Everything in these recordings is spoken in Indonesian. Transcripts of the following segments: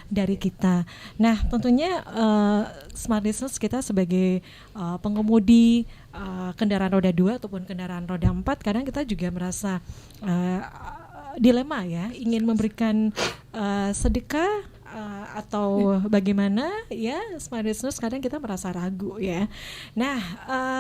dari kita. Nah, tentunya smart listeners kita sebagai pengemudi kendaraan roda 2 ataupun kendaraan roda 4, kadang kita juga merasa dilema ya, ingin memberikan sedekah atau bagaimana ya, smart listeners kadang kita merasa ragu ya. Nah,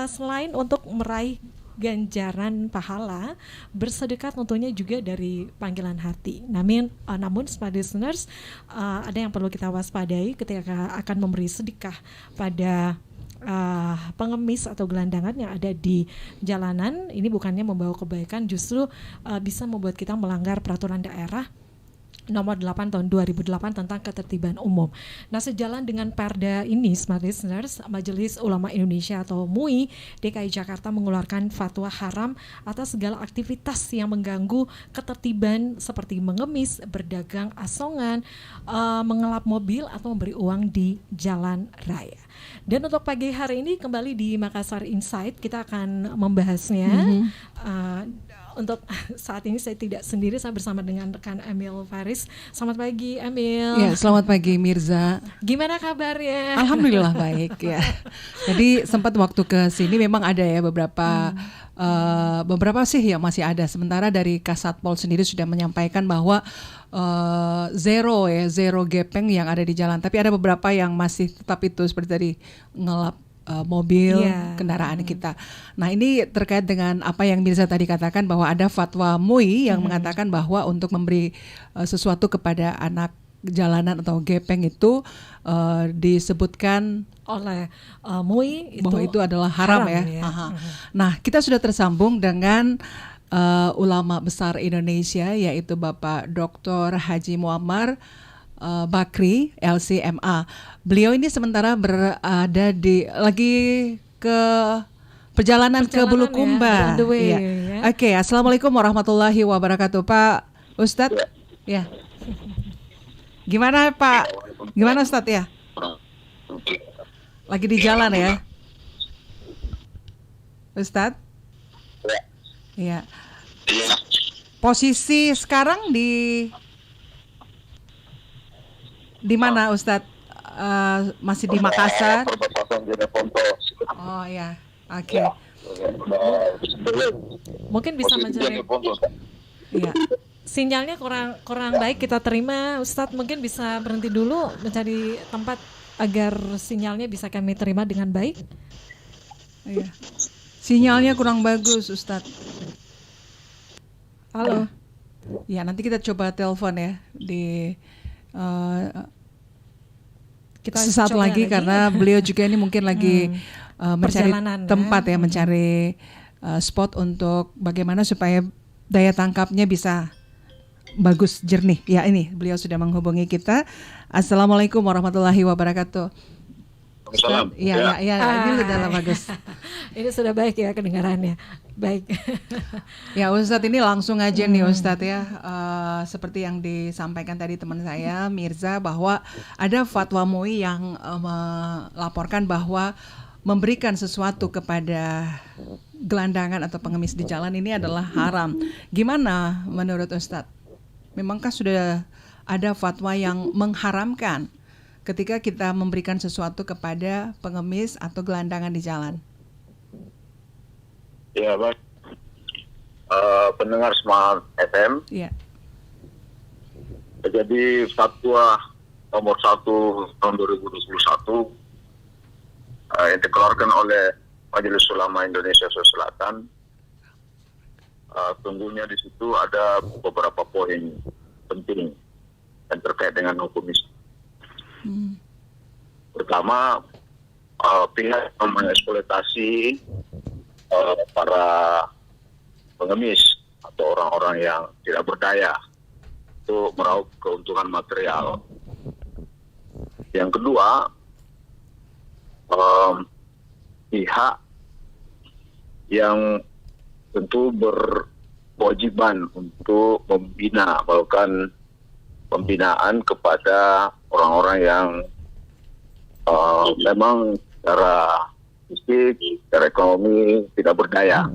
selain untuk meraih ganjaran pahala, bersedekah tentunya juga dari panggilan hati. Namun smart listeners, ada yang perlu kita waspadai ketika akan memberi sedekah pada pengemis atau gelandangan yang ada di jalanan. Ini bukannya membawa kebaikan, justru bisa membuat kita melanggar peraturan daerah nomor 8 tahun 2008 tentang ketertiban umum. Nah, sejalan dengan perda ini, smart listeners, Majelis Ulama Indonesia atau MUI DKI Jakarta mengeluarkan fatwa haram atas segala aktivitas yang mengganggu ketertiban seperti mengemis, berdagang asongan, mengelap mobil atau memberi uang di jalan raya. Dan untuk pagi hari ini kembali di Makassar Insight kita akan membahasnya. Untuk saat ini saya tidak sendiri, saya bersama dengan rekan Emil Faris. Selamat pagi Emil. Ya, selamat pagi Mirza. Gimana kabarnya? Alhamdulillah baik ya. Jadi sempat waktu ke sini memang ada ya beberapa sih yang masih ada. Sementara dari Kasatpol sendiri sudah menyampaikan bahwa zero gepeng yang ada di jalan. Tapi ada beberapa yang masih tetap itu seperti tadi ngelap mobil, kendaraan kita. Nah, ini terkait dengan apa yang Mirza tadi katakan bahwa ada fatwa MUI yang mengatakan bahwa untuk memberi sesuatu kepada anak jalanan atau gepeng itu disebutkan oleh MUI bahwa itu adalah haram ya. Nah, kita sudah tersambung dengan ulama besar Indonesia, yaitu Bapak Dr. Haji Muammar Bakri LCMA. Beliau ini sementara berada lagi ke perjalanan ke Bulukumba. Ya, Oke, Assalamualaikum warahmatullahi wabarakatuh, Pak Ustadz. Ya. Gimana Pak? Gimana Ustadz ya? Lagi di jalan ya, Ustadz? Ya. Posisi sekarang di mana Ustadz? Masih di Makassar? Oh ya, oke. Mungkin bisa mencari. Iya. Sinyalnya kurang baik kita terima, Ustadz. Mungkin bisa berhenti dulu mencari tempat agar sinyalnya bisa kami terima dengan baik. Iya. Sinyalnya kurang bagus, Ustadz. Halo. Ya, nanti kita coba telepon ya di kita sesaat lagi karena beliau juga ini mungkin lagi mencari tempat ya, mencari spot untuk bagaimana supaya daya tangkapnya bisa bagus, jernih. Ya, ini beliau sudah menghubungi kita. Assalamualaikum warahmatullahi wabarakatuh. Salam. Ya, ini sudah bagus. Ini sudah baik ya kedengarannya. Baik. Ya Ustadz, ini langsung aja nih Ustadz ya. Seperti yang disampaikan tadi teman saya Mirza, bahwa ada fatwa MUI yang melaporkan bahwa memberikan sesuatu kepada gelandangan atau pengemis di jalan ini adalah haram. Gimana menurut Ustadz? Memangkah sudah ada fatwa yang mengharamkan ketika kita memberikan sesuatu kepada pengemis atau gelandangan di jalan? Ya, Bang. Pendengar Smart FM. Ya. Jadi fatwa nomor 1 tahun 2021 yang dikeluarkan oleh Majelis Ulama Indonesia Sulawesi Selatan. Sungguhnya di situ ada beberapa poin penting yang terkait dengan hukum Islam. Pertama, pihak yang mengeksploitasi para pengemis atau orang-orang yang tidak berdaya untuk meraup keuntungan material. Yang kedua, pihak yang tentu berkewajiban untuk melakukan pembinaan kepada orang-orang yang memang secara fisik, secara ekonomi tidak berdaya.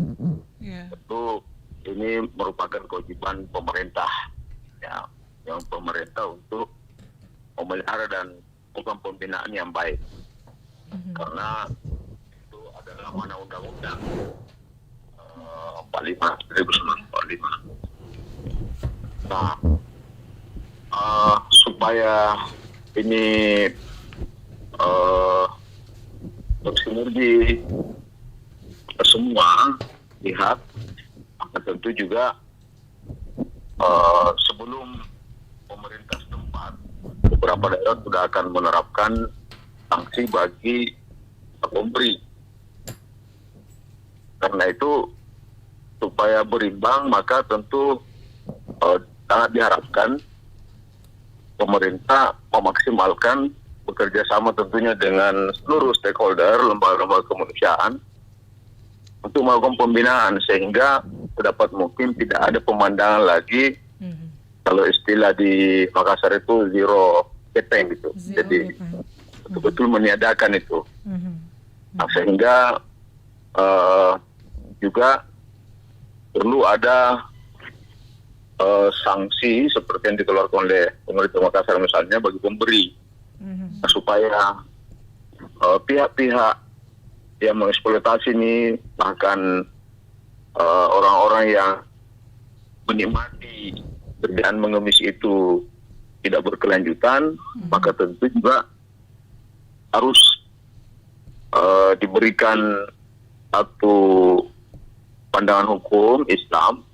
Tentu ini merupakan kewajiban pemerintah, ya, yang pemerintah untuk memelihara dan bukan pembinaan yang baik. Karena itu adalah amanah undang-undang 45 1945. Nah, supaya ini bersinergi semua pihak, maka tentu juga sebelum pemerintah setempat, beberapa daerah sudah akan menerapkan sanksi bagi pemberi. Karena itu supaya berimbang, maka tentu sangat diharapkan pemerintah memaksimalkan bekerja sama tentunya dengan seluruh stakeholder, lembaga-lembaga kemanusiaan untuk melakukan pembinaan sehingga terdapat mungkin tidak ada pemandangan lagi kalau istilah di Makassar itu zero gepeng gitu. Jadi betul-betul meniadakan itu. Nah, sehingga juga perlu ada sanksi seperti yang dikeluarkan oleh pemerintah Makassar misalnya bagi pemberi, supaya pihak-pihak yang mengeksploitasi ini, bahkan orang-orang yang menikmati kerjaan mengemis itu tidak berkelanjutan, maka tentu juga harus diberikan satu pandangan hukum Islam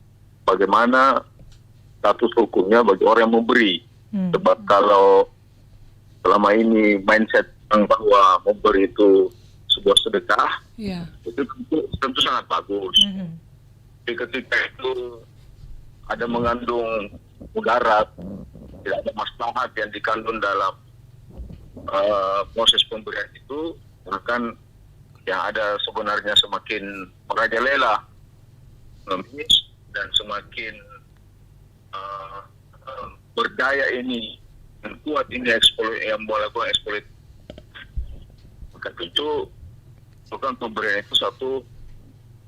bagaimana status hukumnya bagi orang yang memberi. Sebab kalau selama ini mindset bahwa memberi itu sebuah sedekah, itu tentu sangat bagus. Tapi ketika itu ada mengandung mudarat, tidak ada maslahat yang dikandung dalam proses pemberian itu, bahkan yang ada sebenarnya semakin merajalela mengemis dan semakin berdaya ini dan kuat ini yang melakukan eksploit, maka tentu bukan pemberian itu satu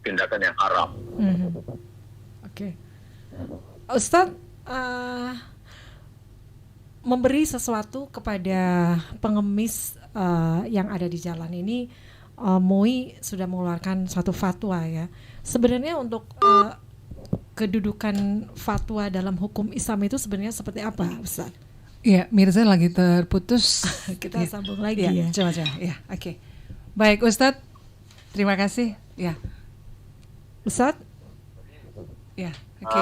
tindakan yang haram. Oke. Ustadz, memberi sesuatu kepada pengemis yang ada di jalan ini, MUI sudah mengeluarkan suatu fatwa ya. Sebenarnya untuk kedudukan fatwa dalam hukum Islam itu sebenarnya seperti apa, Ustaz? Iya, Mirza lagi terputus. Kita sambung lagi ya. Coba. Ya, oke. Baik, Ustadz. Terima kasih. Ya, Ustadz. Ya, oke.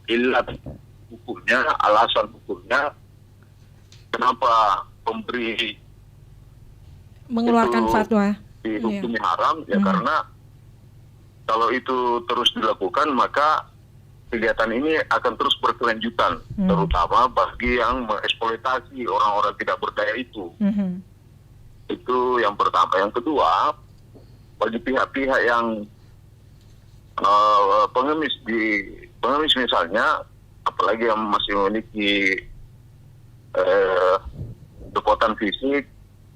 Ilat hukumnya, alasan hukumnya, kenapa pemberi mengeluarkan fatwa dihukumi haram ya, karena kalau itu terus dilakukan maka kegiatan ini akan terus berkelanjutan, terutama bagi yang mengeksploitasi orang-orang tidak berdaya itu. Itu yang pertama. Yang kedua, bagi pihak-pihak yang pengemis misalnya, apalagi yang masih memiliki kekuatan fisik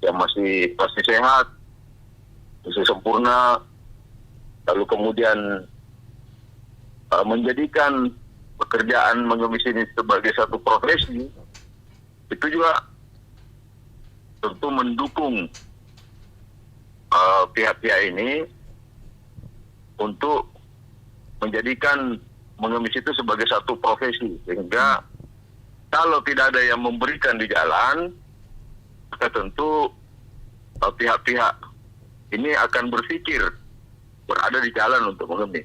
yang masih sehat, masih sempurna, lalu kemudian menjadikan pekerjaan mengemis ini sebagai satu profesi, itu juga tentu mendukung pihak-pihak ini untuk menjadikan mengemis itu sebagai satu profesi, sehingga kalau tidak ada yang memberikan di jalan, maka tentu pihak-pihak ini akan berpikir berada di jalan untuk mengemis.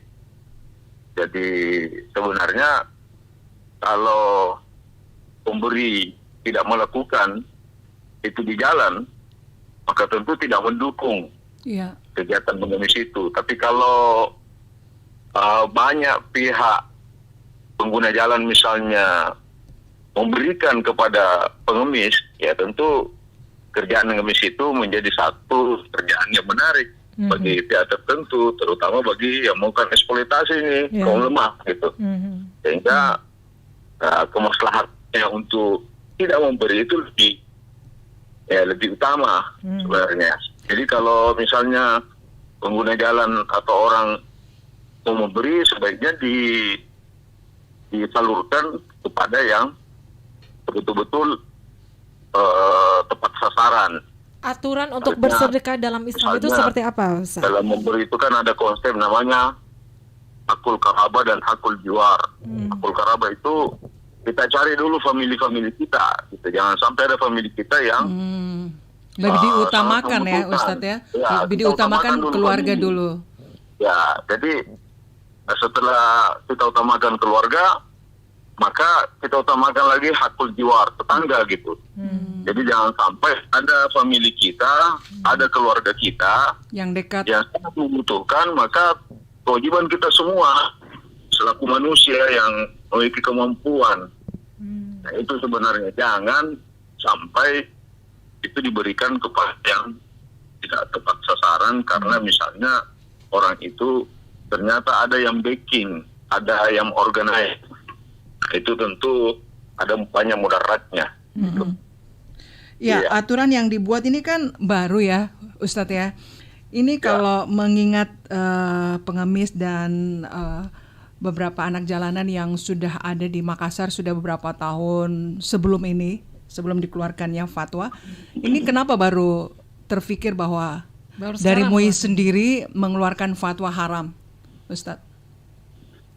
Jadi sebenarnya kalau pemberi tidak melakukan itu di jalan, maka tentu tidak mendukung kegiatan mengemis itu. Tapi kalau banyak pihak pengguna jalan misalnya memberikan kepada pengemis, ya tentu kerjaan mengemis itu menjadi satu kerjaan yang menarik bagi pihak tertentu, terutama bagi yang melakukan eksploitasi ini, kaum lemah gitu. Sehingga kemaslahatnya untuk tidak memberi itu lebih utama sebenarnya. Jadi kalau misalnya pengguna jalan atau orang mau memberi, sebaiknya disalurkan kepada yang betul-betul tepat sasaran. Aturan untuk Artinya, bersedekah dalam Islam itu misalnya, seperti apa, Ustaz? Dalam memberi itu kan ada konsep namanya hakul karaba dan hakul jiwar. Hakul karaba itu kita cari dulu famili-famili kita. Gitu. Jangan sampai ada famili kita yang Lebih diutamakan sangat ya membutuhkan. Ustadz ya, Ya, lebih kita diutamakan utamakan dulu keluarga famili. dulu. Ya, jadi setelah kita utamakan keluarga, maka kita utamakan lagi hakul jiwar, tetangga gitu. Jadi jangan sampai ada famili kita, ada keluarga kita Yang dekat. yang sangat membutuhkan, maka kewajiban kita semua selaku manusia yang memiliki kemampuan. Nah, itu sebenarnya jangan sampai itu diberikan kepada yang tidak tepat sasaran karena misalnya orang itu ternyata ada yang backing, ada yang organize. Itu tentu ada banyak mudaratnya. Ya, Iya. aturan yang dibuat ini kan baru ya, Ustadz ya. Ini kalau mengingat pengemis dan beberapa anak jalanan yang sudah ada di Makassar sudah beberapa tahun sebelum ini, sebelum dikeluarkannya fatwa, ini kenapa baru terfikir bahwa Baru dari sekarang, MUI Ustaz. sendiri mengeluarkan fatwa haram, Ustadz?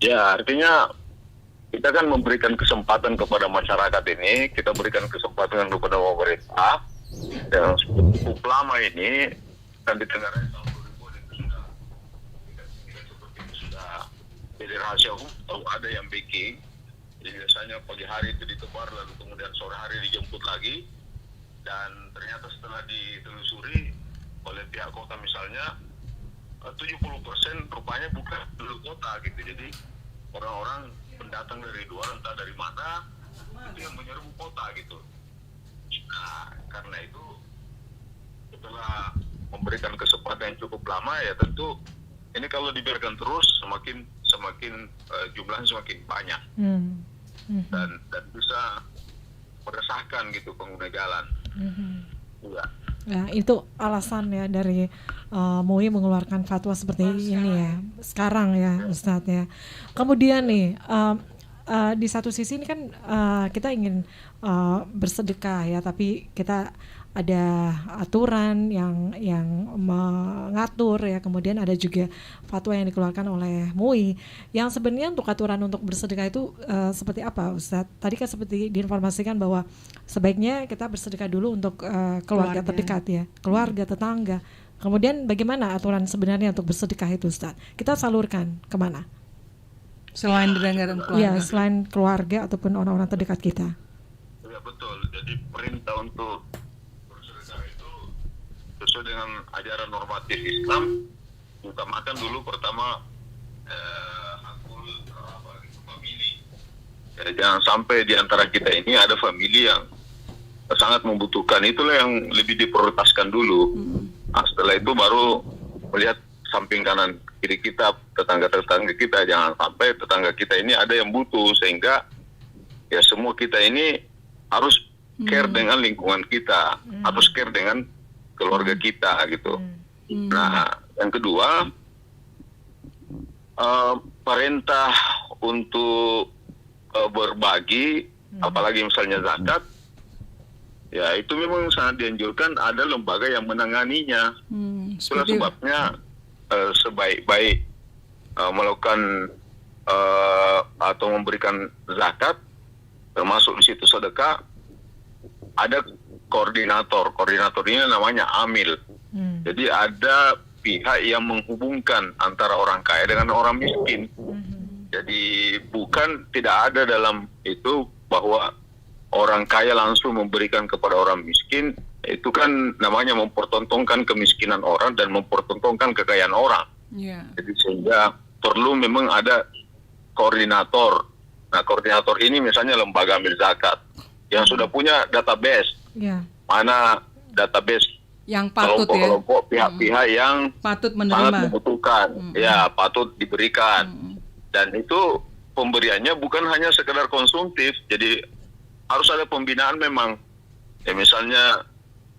Ya, artinya kita kan memberikan kesempatan kepada masyarakat ini, kita berikan kesempatan kepada pemerintah yang cukup lama ini dan ditengarai tahun 2000 itu sudah jadi rahasia umum. Tahu ada yang backing, jadi biasanya pagi hari itu ditebar lalu kemudian sore hari dijemput lagi, dan ternyata setelah ditelusuri oleh pihak kota misalnya 70% rupanya bukan penduduk kota gitu. Jadi orang-orang pendatang dari luar entah dari mana itu yang menyerbu kota gitu. Nah, karena itu setelah memberikan kesempatan yang cukup lama ya tentu ini kalau dibiarkan terus semakin jumlahnya semakin banyak dan bisa meresahkan gitu pengguna jalan. Ya. Ya, itu alasan ya dari MUI mengeluarkan fatwa seperti ini ya. Sekarang ya, Ustadz ya. Kemudian nih, di satu sisi ini kan kita ingin bersedekah ya, tapi kita ada aturan yang mengatur ya. Kemudian ada juga fatwa yang dikeluarkan oleh MUI yang sebenarnya untuk aturan untuk bersedekah itu seperti apa, Ustadz? Tadi kan seperti diinformasikan bahwa sebaiknya kita bersedekah dulu untuk keluarga terdekat ya, keluarga, tetangga. Kemudian bagaimana aturan sebenarnya untuk bersedekah itu, Ustadz? Kita salurkan kemana? Selain dengan keluarga. Iya, selain keluarga ataupun orang-orang terdekat kita. Ya betul. Jadi perintah untuk bersedekah itu sesuai dengan ajaran normatif Islam, utamakan dulu pertama hakul famili. Ya, jangan sampai di antara kita ini ada famili yang sangat membutuhkan, itulah yang lebih diprioritaskan dulu. Nah, setelah itu baru melihat samping kanan kiri kita, tetangga-tetangga kita. Jangan sampai tetangga kita ini ada yang butuh, sehingga ya semua kita ini harus care dengan lingkungan kita, harus care dengan keluarga kita gitu. Nah, yang kedua, perintah untuk berbagi, apalagi misalnya zakat, ya itu memang sangat dianjurkan ada lembaga yang menanganinya. Itulah sebabnya sebaik-baik melakukan atau memberikan zakat, termasuk di situ sedekah, ada koordinator. Koordinator ini namanya amil. Jadi ada pihak yang menghubungkan antara orang kaya dengan orang miskin. Jadi bukan tidak ada dalam itu bahwa orang kaya langsung memberikan kepada orang miskin. Itu kan namanya mempertontonkan kemiskinan orang dan mempertontonkan kekayaan orang. Jadi sehingga perlu memang ada koordinator. Nah, koordinator ini misalnya lembaga amil zakat yang sudah punya database. Mana database yang patut ya, kelompok pihak-pihak yang patut sangat menerima, membutuhkan, ya patut diberikan. Dan itu pemberiannya bukan hanya sekedar konsumtif, jadi harus ada pembinaan memang. Ya misalnya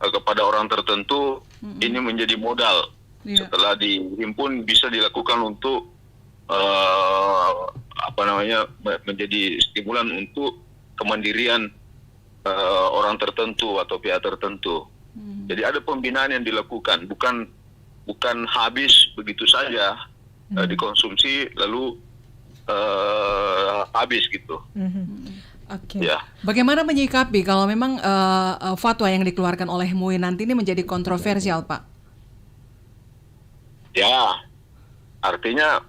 kepada orang tertentu ini menjadi modal. Setelah dihimpun bisa dilakukan untuk menjadi stimulan untuk kemandirian orang tertentu atau pihak tertentu. Jadi ada pembinaan yang dilakukan, bukan habis begitu saja dikonsumsi lalu habis gitu. Oke. Ya, Bagaimana menyikapi kalau memang fatwa yang dikeluarkan oleh MUI nanti ini menjadi kontroversial, Pak? ya, artinya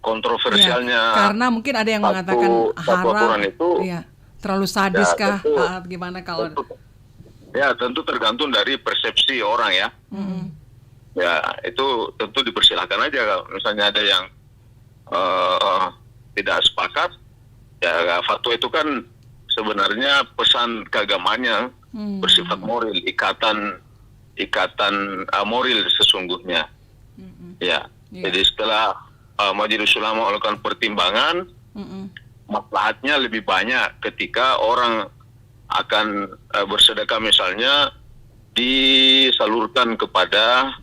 kontroversialnya. Ya, karena mungkin ada yang mengatakan satu haram, aturan itu, ya, terlalu sadis ya, kah? tentu- Gimana kalau? tentu tergantung dari persepsi orang ya. Ya, itu tentu dipersilahkan aja. Kalau misalnya ada yang tidak sepakat, ya fatwa itu kan sebenarnya pesan keagamannya bersifat moral, ikatan moral sesungguhnya. Ya, Iya. jadi setelah Majelis Ulama melakukan pertimbangan, maslahatnya lebih banyak ketika orang akan bersedekah misalnya disalurkan kepada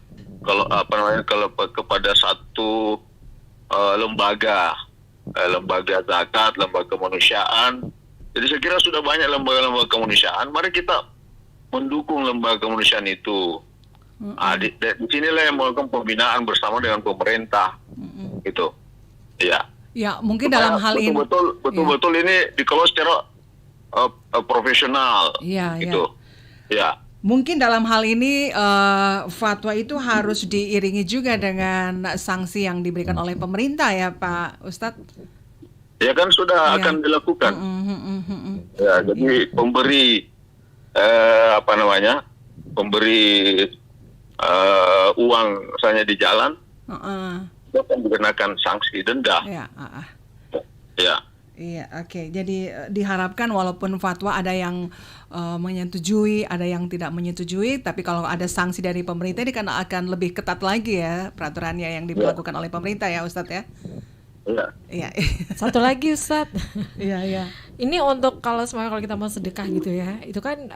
kepada satu lembaga zakat, lembaga kemanusiaan. Jadi saya kira sudah banyak lembaga-lembaga kemanusiaan. Mari kita mendukung lembaga kemanusiaan itu. Di sinilah yang melakukan pembinaan bersama dengan pemerintah, gitu. Ya. Ya, mungkin Supaya dalam hal ini betul-betul ini dikelola secara profesional, Iya, gitu. Ya. Mungkin dalam hal ini fatwa itu harus diiringi juga dengan sanksi yang diberikan oleh pemerintah ya Pak Ustadz. Ya kan sudah Iya. akan dilakukan. Ya, jadi pemberi pemberi uang misalnya di jalan itu akan dikenakan sanksi denda. Ya, Ya. iya, oke. Jadi diharapkan walaupun fatwa ada yang menyetujui, ada yang tidak menyetujui, tapi kalau ada sanksi dari pemerintah ini kan akan lebih ketat lagi ya peraturannya yang diberlakukan oleh pemerintah ya Ustadz ya. Ya. Iya. Satu lagi Ustadz. Iya. Ini untuk kalau kita mau sedekah gitu ya, itu kan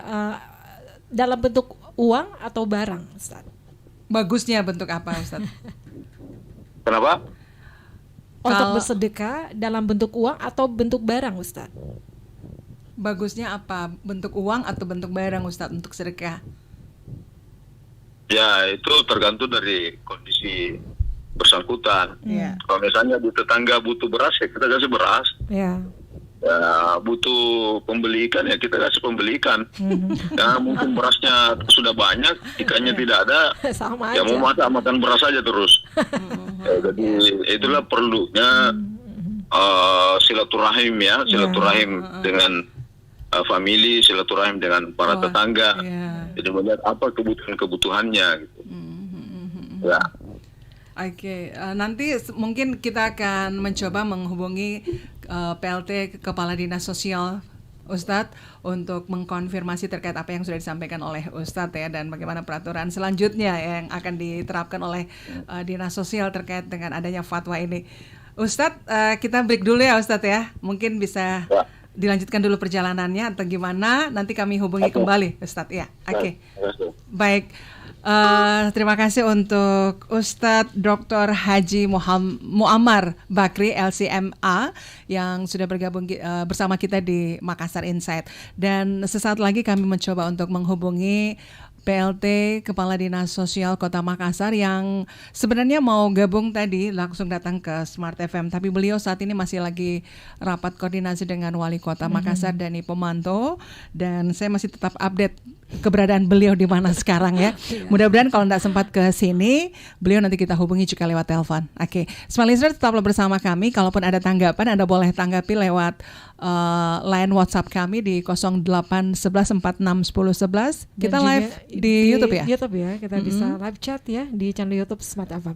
dalam bentuk uang atau barang, Ustadz? Bagusnya bentuk apa Ustadz? Kenapa? Untuk Kalau- bersedekah dalam bentuk uang atau bentuk barang, Ustadz? Bagusnya apa? Bentuk uang atau bentuk barang Ustadz untuk sedekah? Ya, itu tergantung dari kondisi bersangkutan. Iya. Kalau misalnya di tetangga butuh beras, ya kita kasih beras. Ya. Ya, butuh pembeli ikan, ya kita kasih pembeli ikan. Karena mungkin berasnya sudah banyak, ikannya tidak ada, Sama ya aja. mau makan beras saja terus. Ya, jadi itulah perlunya silaturahim ya, silaturahim dengan famili, silaturahim dengan para tetangga. Iya. Jadi melihat apa kebutuhannya gitu. Ya. Oke, nanti mungkin kita akan mencoba menghubungi PLT Kepala Dinas Sosial Ustadz untuk mengkonfirmasi terkait apa yang sudah disampaikan oleh Ustadz ya, dan bagaimana peraturan selanjutnya yang akan diterapkan oleh Dinas Sosial terkait dengan adanya fatwa ini. Ustadz, kita break dulu ya Ustadz ya, mungkin bisa dilanjutkan dulu perjalanannya atau gimana, nanti kami hubungi kembali Ustadz ya. Oke. Baik. Terima kasih untuk Ustadz Dr. Haji Muammar Bakri LCMA yang sudah bergabung bersama kita di Makassar Insight. Dan sesaat lagi kami mencoba untuk menghubungi PLT Kepala Dinas Sosial Kota Makassar yang sebenarnya mau gabung tadi langsung datang ke Smart FM, tapi beliau saat ini masih lagi rapat koordinasi dengan Wali Kota Makassar Dani Pomanto, dan saya masih tetap update keberadaan beliau di mana sekarang ya. Mudah-mudahan kalau tidak sempat ke sini, beliau nanti kita hubungi juga lewat telepon. Oke, Smart Listener tetaplah bersama kami. Kalaupun ada tanggapan, Anda boleh tanggapi lewat line WhatsApp kami di 0811461011. Kita Dan juga live di YouTube ya. YouTube ya, kita bisa live chat ya di channel YouTube Smart FM.